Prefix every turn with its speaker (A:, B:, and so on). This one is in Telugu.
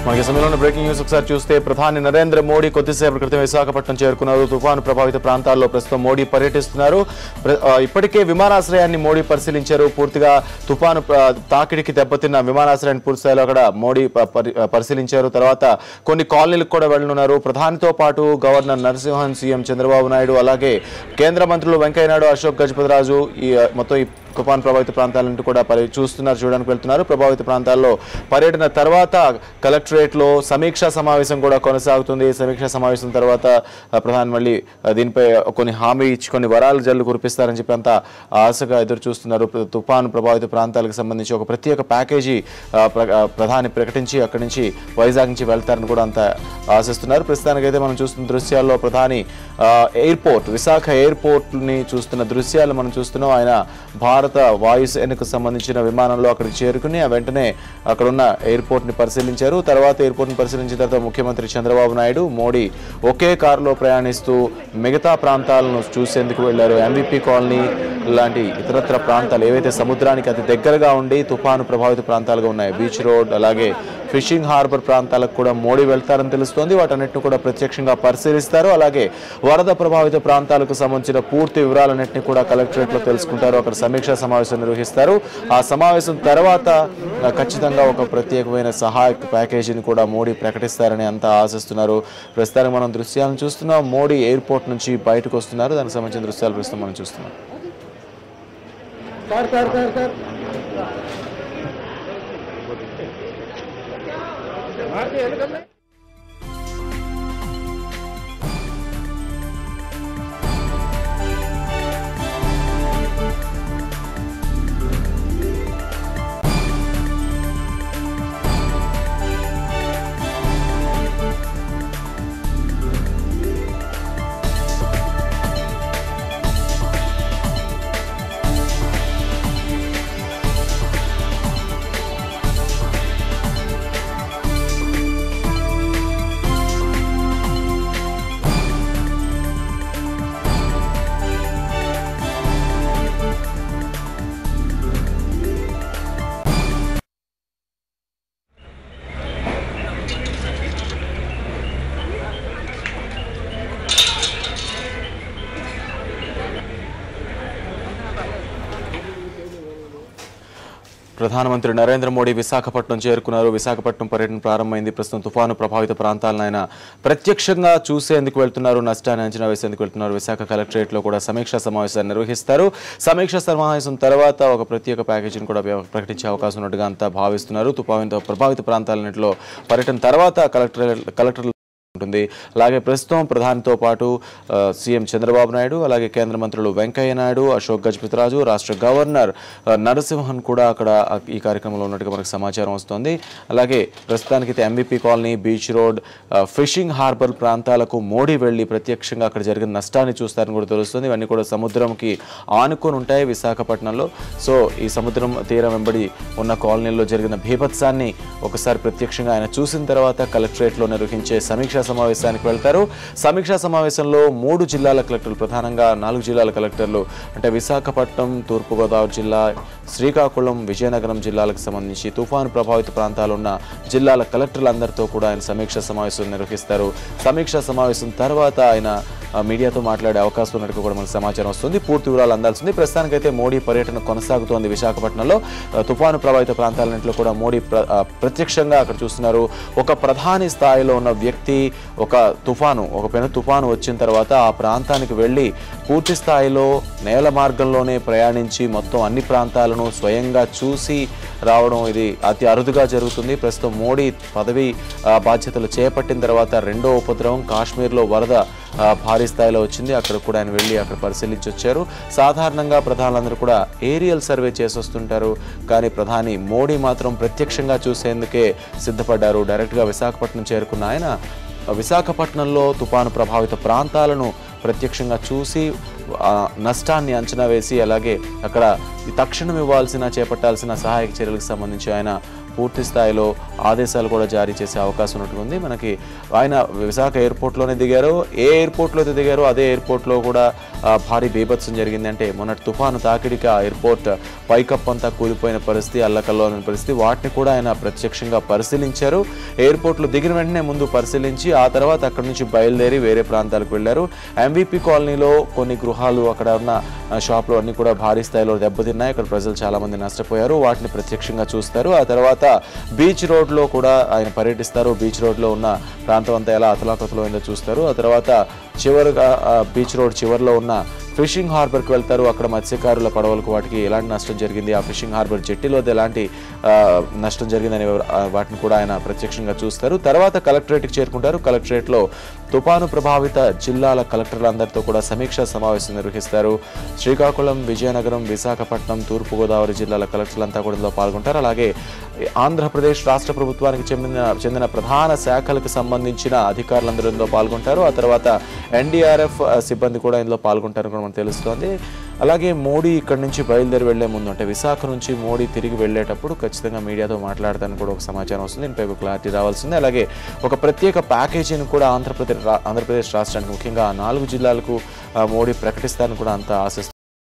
A: మనకి సమయంలో బ్రేకింగ్ న్యూస్ ఒకసారి చూస్తే ప్రధాని నరేంద్ర మోడీ కొద్దిసేపటి క్రితం విశాఖపట్నం చేరుకున్నారు. తుఫాను ప్రభావిత ప్రాంతాల్లో ప్రస్తుతం మోడీ పర్యటిస్తున్నారు. ఇప్పటికే విమానాశ్రయాన్ని మోడీ పరిశీలించారు. పూర్తిగా తుఫాను తాకిడికి దెబ్బతిన్న విమానాశ్రయాన్ని పూర్తిస్థాయిలో అక్కడ మోడీ పరిశీలించారు. తర్వాత కొన్ని కాలనీలకు కూడా వెళ్లనున్నారు. ప్రధానితో పాటు గవర్నర్ నరసింహన్, సీఎం చంద్రబాబు నాయుడు, అలాగే కేంద్ర మంత్రులు వెంకయ్యనాయుడు, అశోక్ గజపతిరాజు మొత్తం ఈ తుఫాను ప్రభావిత ప్రాంతాలను కూడా చూడడానికి వెళ్తున్నారు. ప్రభావిత ప్రాంతాల్లో పర్యటన తర్వాత కలెక్టరేట్లో సమీక్షా సమావేశం కూడా కొనసాగుతుంది. సమీక్షా సమావేశం తర్వాత ప్రధాని మళ్ళీ దీనిపై కొన్ని హామీ ఇచ్చి కొన్ని వరాలు జల్లు కురిపిస్తారని చెప్పి అంతా ఆశగా ఎదురు చూస్తున్నారు. తుఫాను ప్రభావిత ప్రాంతాలకు సంబంధించి ఒక ప్రత్యేక ప్యాకేజీ ప్రధాని ప్రకటించి అక్కడి నుంచి వైజాగ్ నుంచి వెళ్తారని కూడా అంతా ఆశిస్తున్నారు. ప్రస్తుతానికైతే మనం చూస్తున్న దృశ్యాల్లో ప్రధాని ఎయిర్పోర్ట్, విశాఖ ఎయిర్పోర్ట్ని చూస్తున్న దృశ్యాలు మనం చూస్తున్నాం. ఆయన భారత వాయుసేనకు సంబంధించిన విమానంలో అక్కడికి చేరుకుని వెంటనే అక్కడున్న ఎయిర్పోర్ట్ని పరిశీలించారు. తర్వాత ఎయిర్పోర్ట్ని పరిశీలించిన తర్వాత ముఖ్యమంత్రి చంద్రబాబు నాయుడు, మోడీ ఒకే కారులో ప్రయాణిస్తూ మిగతా ప్రాంతాలను చూసేందుకు వెళ్లారు. ఎంవిపి కాలనీ లాంటి ఇతరత్ర ప్రాంతాలు ఏవైతే సముద్రానికి అతి దగ్గరగా ఉండి తుఫాను ప్రభావిత ప్రాంతాలుగా ఉన్నాయి, బీచ్ రోడ్, అలాగే ఫిషింగ్ హార్బర్ ప్రాంతాలకు కూడా మోడీ వెళ్తారని తెలుస్తోంది. వాటన్నిటిని కూడా ప్రత్యక్షంగా పరిశీలిస్తారు. అలాగే వరద ప్రభావిత ప్రాంతాలకు సంబంధించిన పూర్తి వివరాలన్నింటినీ కూడా కలెక్టరేట్లో తెలుసుకుంటారు. అక్కడ సమీక్షా సమావేశం నిర్వహిస్తారు. ఆ సమావేశం తర్వాత ఖచ్చితంగా ఒక ప్రత్యేకమైన సహాయక ప్యాకేజీని కూడా మోడీ ప్రకటిస్తారని అంతా ఆశిస్తున్నారు. ప్రస్తుతానికి మనం దృశ్యాలను చూస్తున్నాం. మోడీ ఎయిర్పోర్ట్ నుంచి బయటకు వస్తున్నారు. దానికి సంబంధించిన దృశ్యాలు ప్రస్తుతం మనం చూస్తున్నాం. ప్రధానమంత్రి నరేంద్ర మోడీ విశాఖపట్నం చేరుకున్నారు. విశాఖపట్నం పర్యటన ప్రారంభమైంది. ప్రస్తుతం తుఫాను ప్రభావిత ప్రాంతాలను ఆయన ప్రత్యక్షంగా చూసేందుకు వెళ్తున్నారు. నష్టాన్ని అంచనా వేసేందుకు వెళ్తున్నారు. విశాఖ కలెక్టరేట్లో కూడా సమీక్షా సమావేశాన్ని నిర్వహిస్తారు. సమీక్షా సమావేశం తర్వాత ఒక ప్రత్యేక ప్యాకేజీని కూడా ప్రకటించే అవకాశం ఉన్నట్టుగా అంతా భావిస్తున్నారు. తుఫాను ప్రభావిత ప్రాంతాలన్నింటిలో పర్యటన తర్వాత కలెక్టర్ ఉంటుంది. అలాగే ప్రస్తుతం ప్రధానితో పాటు సీఎం చంద్రబాబు నాయుడు, అలాగే కేంద్ర మంత్రులు వెంకయ్య నాయుడు, అశోక్ గజపతిరాజు, రాష్ట్ర గవర్నర్ నరసింహన్ కూడా అక్కడ ఈ కార్యక్రమంలో ఉన్నట్టుగా మనకు సమాచారం వస్తుంది. అలాగే ప్రస్తుతానికి MVP colony, beach road, fishing harbour ప్రాంతాలకు మోడీ వెళ్లి ప్రత్యక్షంగా అక్కడ జరిగిన నష్టాన్ని చూస్తారని కూడా తెలుస్తుంది. ఇవన్నీ కూడా సముద్రంకి ఆనుకొని ఉంటాయి విశాఖపట్నంలో. సో ఈ సముద్రం తీరం వెంబడి ఉన్న కాలనీల్లో జరిగిన బీభత్సాన్ని ఒకసారి ప్రత్యక్షంగా ఆయన చూసిన తర్వాత కలెక్టరేట్లో నిర్వహించే సమీక్షా సమావేశానికి వెళ్తారు. సమీక్షా సమావేశంలో 3 జిల్లాల కలెక్టర్లు, ప్రధానంగా 4 జిల్లాల కలెక్టర్లు అంటే విశాఖపట్నం, తూర్పుగోదావరి జిల్లా, శ్రీకాకుళం, విజయనగరం జిల్లాలకు సంబంధించి తుఫాను ప్రభావిత ప్రాంతాలు ఉన్న జిల్లాల కలెక్టర్లందరితో కూడా ఆయన సమీక్షా సమావేశం నిర్వహిస్తారు. సమీక్షా సమావేశం తర్వాత ఆయన మీడియాతో మాట్లాడే అవకాశం ఉన్నట్టు కూడా మనకు సమాచారం వస్తుంది. పూర్తి వివరాలు అందాల్సింది. ప్రస్తుతానికైతే మోడీ పర్యటన కొనసాగుతోంది విశాఖపట్నంలో. తుఫాను ప్రభావిత ప్రాంతాలన్నింటిలో కూడా మోడీ ప్రత్యక్షంగా అక్కడ చూస్తున్నారు. ఒక ప్రధాని స్థాయిలో ఉన్న వ్యక్తి ఒక పెను తుఫాను వచ్చిన తర్వాత ఆ ప్రాంతానికి వెళ్ళి పూర్తి స్థాయిలో నేల మార్గంలోనే ప్రయాణించి మొత్తం అన్ని ప్రాంతాలను స్వయంగా చూసి రావడం ఇది అతి అరుదుగా జరుగుతుంది. ప్రస్తుతం మోడీ పదవి బాధ్యతలు చేపట్టిన తర్వాత రెండో ఉపద్రవం కాశ్మీర్లో వరద భారీ స్థాయిలో వచ్చింది. అక్కడ కూడా ఆయన వెళ్ళి అక్కడ పరిశీలించి వచ్చారు. సాధారణంగా ప్రధానులందరూ కూడా ఏరియల్ సర్వే చేసి వస్తుంటారు. కానీ ప్రధాని మోడీ మాత్రం ప్రత్యక్షంగా చూసేందుకే సిద్ధపడ్డారు. డైరెక్ట్గా విశాఖపట్నం చేరుకున్న ఆయన విశాఖపట్నంలో తుఫాను ప్రభావిత ప్రాంతాలను ప్రత్యక్షంగా చూసి నష్టాన్ని అంచనా వేసి అలాగే అక్కడ తక్షణం చేపట్టాల్సిన సహాయక చర్యలకు సంబంధించి ఆయన పూర్తి స్థాయిలో ఆదేశాలు కూడా జారీ చేసే అవకాశం ఉన్నట్టుంది. మనకి ఆయన విశాఖ ఎయిర్పోర్ట్లోనే దిగారు. ఏ ఎయిర్పోర్ట్లో అయితే దిగారో అదే ఎయిర్పోర్ట్లో కూడా భారీ బీభత్సం జరిగింది. అంటే మొన్నటి తుఫాను తాకిడికి ఆ ఎయిర్పోర్ట్ పైకప్పు అంతా కూలిపోయిన పరిస్థితి, అల్లకల్లోని పరిస్థితి, వాటిని కూడా ఆయన ప్రత్యక్షంగా పరిశీలించారు. ఎయిర్పోర్ట్లో దిగిన వెంటనే ముందు పరిశీలించి ఆ తర్వాత అక్కడి నుంచి బయలుదేరి వేరే ప్రాంతాలకు వెళ్లారు. ఎంవిపి కాలనీలో కొన్ని గృహాలు, అక్కడ ఉన్న షాపులు అన్ని కూడా భారీ స్థాయిలో దెబ్బతిన్నాయి. అక్కడ ప్రజలు చాలా మంది నష్టపోయారు. వాటిని ప్రత్యక్షంగా చూస్తారు. ఆ తర్వాత బీచ్ రోడ్లో కూడా ఆయన పర్యటిస్తారు. బీచ్ రోడ్లో ఉన్న ప్రాంతం అంతా ఎలా అతలాకుతలమైందో చూస్తారు. ఆ తర్వాత చివరిగా బీచ్ రోడ్ చివరిలో ఉన్న ఫిషింగ్ హార్బర్కి వెళ్తారు. అక్కడ మత్స్యకారుల పడవలకు వాటికి ఎలాంటి నష్టం జరిగింది, ఆ ఫిషింగ్ హార్బర్ జెట్టీలో ఎలాంటి నష్టం జరిగిందనే వాటిని కూడా ఆయన ప్రత్యక్షంగా చూస్తారు. తర్వాత కలెక్టరేట్కి చేరుకుంటారు. కలెక్టరేట్లో తుపాను ప్రభావిత జిల్లాల కలెక్టర్లందరితో కూడా సమీక్షా సమావేశం నిర్వహిస్తారు. శ్రీకాకుళం, విజయనగరం, విశాఖపట్నం, తూర్పుగోదావరి జిల్లాల కలెక్టర్లంతా కూడా ఇందులో పాల్గొంటారు. అలాగే ఆంధ్రప్రదేశ్ రాష్ట్ర ప్రభుత్వానికి చెందిన ప్రధాన శాఖలకు సంబంధించిన అధికారులందరూ ఇందులో పాల్గొంటారు. ఆ తర్వాత ఎన్డీఆర్ఎఫ్ సిబ్బంది కూడా ఇందులో పాల్గొంటారని కూడా మనకు తెలుస్తోంది. అలాగే మోడీ ఇక్కడి నుంచి బయలుదేరి వెళ్లే ముందు, అంటే విశాఖ నుంచి మోడీ తిరిగి వెళ్ళేటప్పుడు ఖచ్చితంగా మీడియాతో మాట్లాడతానికి కూడా ఒక సమాచారం వస్తుంది. దీనిపై ఒక క్లారిటీ రావాల్సింది. అలాగే ఒక ప్రత్యేక ప్యాకేజీని కూడా ఆంధ్రప్రదేశ్ రాష్ట్రానికి, ముఖ్యంగా 4 జిల్లాలకు మోడీ ప్రకటిస్తారని కూడా అంతా ఆశిస్తున్నారు.